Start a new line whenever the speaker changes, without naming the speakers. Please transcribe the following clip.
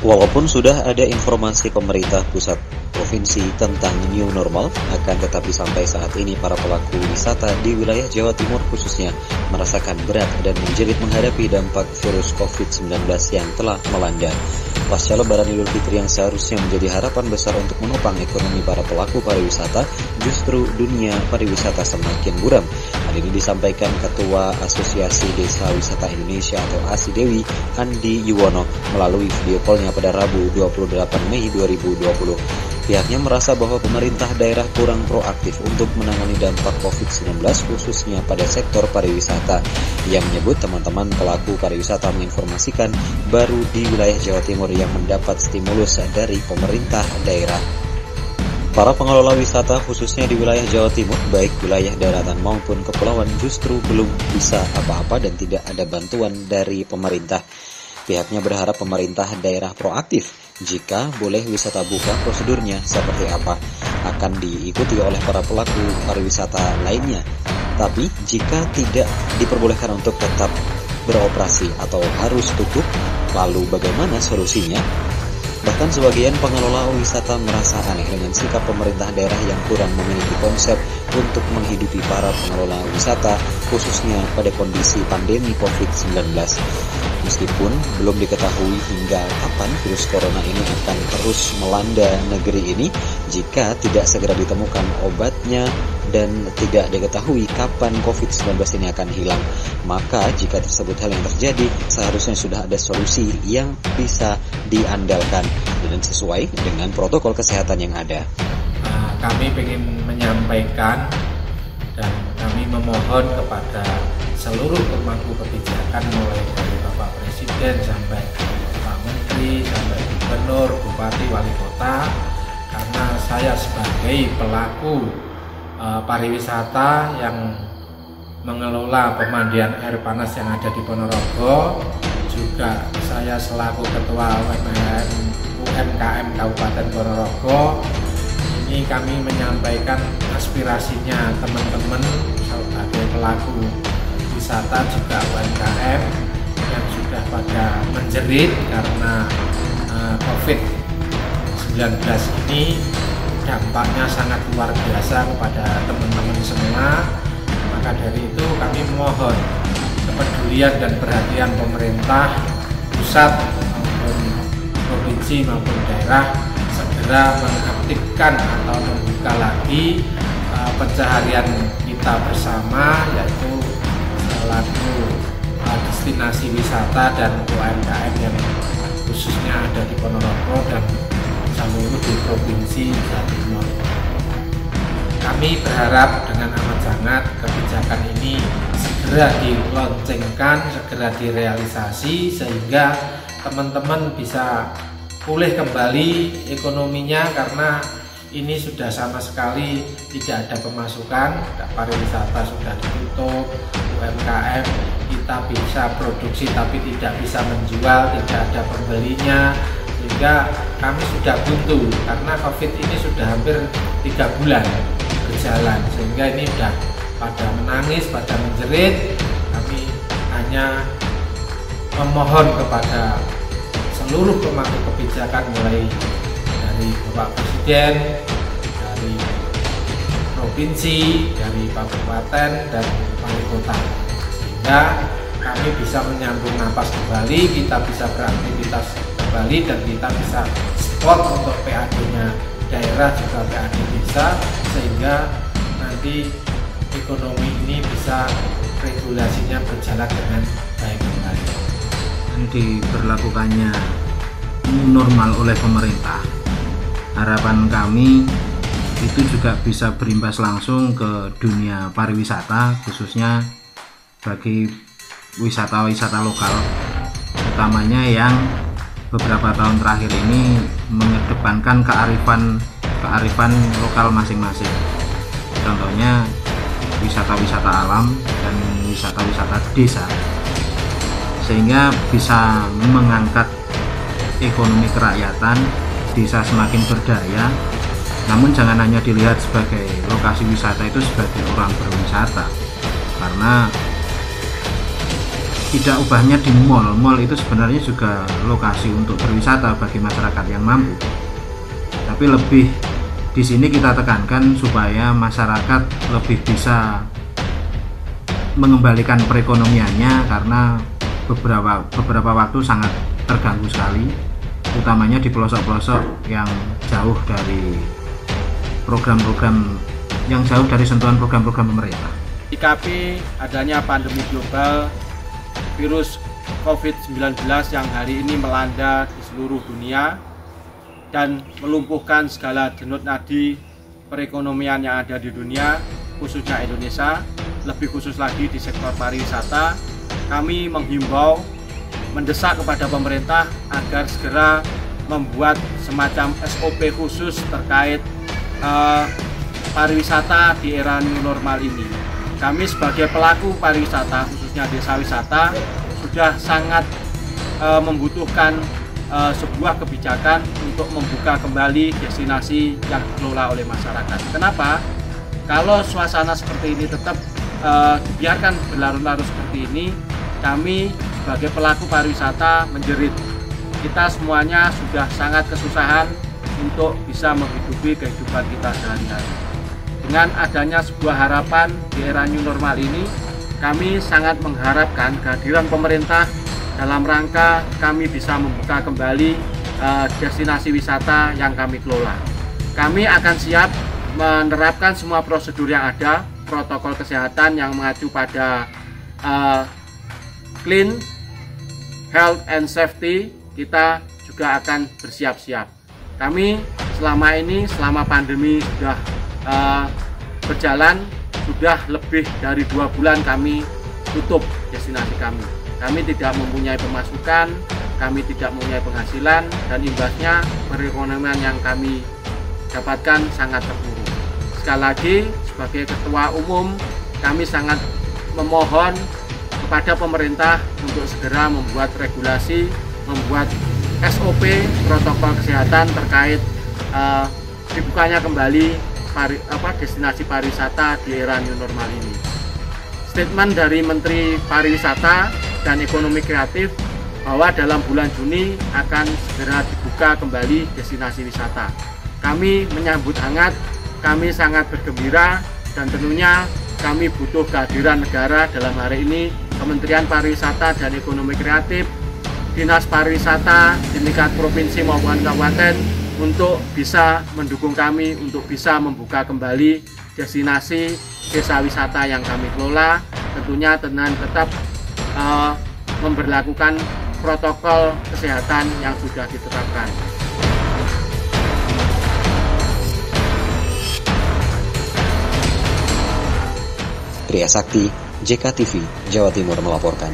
Walaupun sudah ada informasi pemerintah pusat provinsi tentang new normal, akan tetapi sampai saat ini para pelaku wisata di wilayah Jawa Timur khususnya merasakan berat dan menjerit menghadapi dampak virus COVID-19 yang telah melanda. Pasca Lebaran Idul Fitri yang seharusnya menjadi harapan besar untuk menopang ekonomi para pelaku pariwisata, justru dunia pariwisata semakin buram. Hal ini disampaikan Ketua Asosiasi Desa Wisata Indonesia atau ASIDEWI, Andi Yuwono, melalui video call-nya pada Rabu 28 Mei 2020. Pihaknya merasa bahwa pemerintah daerah kurang proaktif untuk menangani dampak COVID-19 khususnya pada sektor pariwisata. Ia menyebut teman-teman pelaku pariwisata menginformasikan baru di wilayah Jawa Timur yang mendapat stimulus dari pemerintah daerah. Para pengelola wisata khususnya di wilayah Jawa Timur, baik wilayah daratan maupun kepulauan, justru belum bisa apa-apa dan tidak ada bantuan dari pemerintah. Pihaknya berharap pemerintah daerah proaktif. Jika boleh wisata buka, prosedurnya seperti apa akan diikuti oleh para pelaku pariwisata lainnya. Tapi jika tidak diperbolehkan untuk tetap beroperasi atau harus tutup, lalu bagaimana solusinya? Bahkan sebagian pengelola wisata merasa aneh dengan sikap pemerintah daerah yang kurang memiliki konsep untuk menghidupi para pengelola wisata, khususnya pada kondisi pandemi COVID-19. Meskipun belum diketahui hingga kapan virus corona ini akan terus melanda negeri ini, jika tidak segera ditemukan obatnya dan tidak diketahui kapan COVID-19 ini akan hilang, maka jika tersebut hal yang terjadi, seharusnya sudah ada solusi yang bisa diandalkan dan sesuai dengan protokol kesehatan yang ada.
Kami ingin menyampaikan dan kami memohon kepada seluruh pemangku kebijakan mulai dari Bapak Presiden sampai Pak Menteri, sampai Gubernur, Bupati, Wali Kota, karena saya sebagai pelaku pariwisata yang mengelola pemandian air panas yang ada di Ponorogo, juga saya selaku Ketua UMKM Kabupaten Ponorogo, ini kami menyampaikan aspirasinya teman-teman sebagai pelaku wisata juga UMKM yang sudah pada menjerit karena COVID-19 ini dampaknya sangat luar biasa kepada teman-teman semua. Maka dari itu kami mohon kepedulian dan perhatian pemerintah pusat maupun provinsi maupun daerah segera mengaktifkan atau membuka lagi pencaharian kita bersama, yaitu selaku destinasi wisata dan UMKM yang khususnya ada di Ponorogo dan seluruh di provinsi Jawa Timur. Kami berharap dengan amat sangat kebijakan ini segera diloncengkan, segera direalisasi sehingga teman-teman bisa pulih kembali ekonominya, karena ini sudah sama sekali tidak ada pemasukan, pariwisata sudah ditutup, UMKM kita bisa produksi tapi tidak bisa menjual, tidak ada pembelinya, sehingga kami sudah buntu karena COVID ini sudah hampir 3 bulan berjalan, sehingga ini sudah pada menangis, pada menjerit. Kami hanya memohon kepada seluruh pemangku kebijakan mulai dari Bapak Presiden, dari provinsi, dari kabupaten dan wali kota, sehingga kami bisa menyambung napas kembali, kita bisa beraktivitas kembali dan kita bisa support untuk PAD-nya daerah juga PAD desa, sehingga nanti ekonomi ini bisa regulasinya berjalan dengan baik kembali.
Diberlakukannya normal oleh pemerintah, harapan kami itu juga bisa berimbas langsung ke dunia pariwisata, khususnya bagi wisata-wisata lokal, utamanya yang beberapa tahun terakhir ini mengedepankan kearifan lokal masing-masing. Contohnya wisata-wisata alam dan wisata-wisata desa, sehingga bisa mengangkat ekonomi kerakyatan, desa semakin berdaya. Namun jangan hanya dilihat sebagai lokasi wisata itu sebagai orang berwisata, karena tidak ubahnya di mall. Mall itu sebenarnya juga lokasi untuk berwisata bagi masyarakat yang mampu. Tapi lebih di sini kita tekankan supaya masyarakat lebih bisa mengembalikan perekonomiannya, karena beberapa waktu sangat terganggu sekali, utamanya di pelosok-pelosok yang jauh dari program-program, yang jauh dari sentuhan program-program pemerintah.
Sikapi adanya pandemi global virus COVID-19 yang hari ini melanda di seluruh dunia dan melumpuhkan segala denyut nadi perekonomian yang ada di dunia, khususnya Indonesia, lebih khusus lagi di sektor pariwisata. Kami menghimbau, mendesak kepada pemerintah agar segera membuat semacam SOP khusus terkait pariwisata di era new normal ini. Kami sebagai pelaku pariwisata, khususnya desa wisata, sudah sangat membutuhkan sebuah kebijakan untuk membuka kembali destinasi yang dikelola oleh masyarakat. Kenapa? Kalau suasana seperti ini tetap dibiarkan berlarut-larut seperti ini, kami sebagai pelaku pariwisata menjerit. Kita semuanya sudah sangat kesusahan untuk bisa menghidupi kehidupan kita sehari-hari. Dengan adanya sebuah harapan di era new normal ini, kami sangat mengharapkan kehadiran pemerintah dalam rangka kami bisa membuka kembali destinasi wisata yang kami kelola. Kami akan siap menerapkan semua prosedur yang ada, protokol kesehatan yang mengacu pada clean, health and safety. Kita juga akan bersiap-siap. Kami selama pandemi sudah berjalan, sudah lebih dari 2 bulan kami tutup destinasi kami. Kami tidak mempunyai pemasukan, kami tidak mempunyai penghasilan, dan imbasnya perekonomian yang kami dapatkan sangat terpuruk. Sekali lagi, sebagai ketua umum, kami sangat memohon kepada pemerintah untuk segera membuat regulasi, membuat SOP, protokol kesehatan terkait dibukanya kembali destinasi pariwisata di era new normal ini. Statement dari Menteri Pariwisata dan Ekonomi Kreatif bahwa dalam bulan Juni akan segera dibuka kembali destinasi wisata. Kami menyambut hangat, kami sangat bergembira, dan tentunya kami butuh kehadiran negara, dalam hari ini Kementerian Pariwisata dan Ekonomi Kreatif, Dinas Pariwisata di tingkat provinsi maupun kabupaten, untuk bisa mendukung kami untuk bisa membuka kembali destinasi desa wisata yang kami kelola, tentunya dengan tetap memberlakukan protokol kesehatan yang sudah ditetapkan.
Tria Sakti, JKTV, Jawa Timur melaporkan.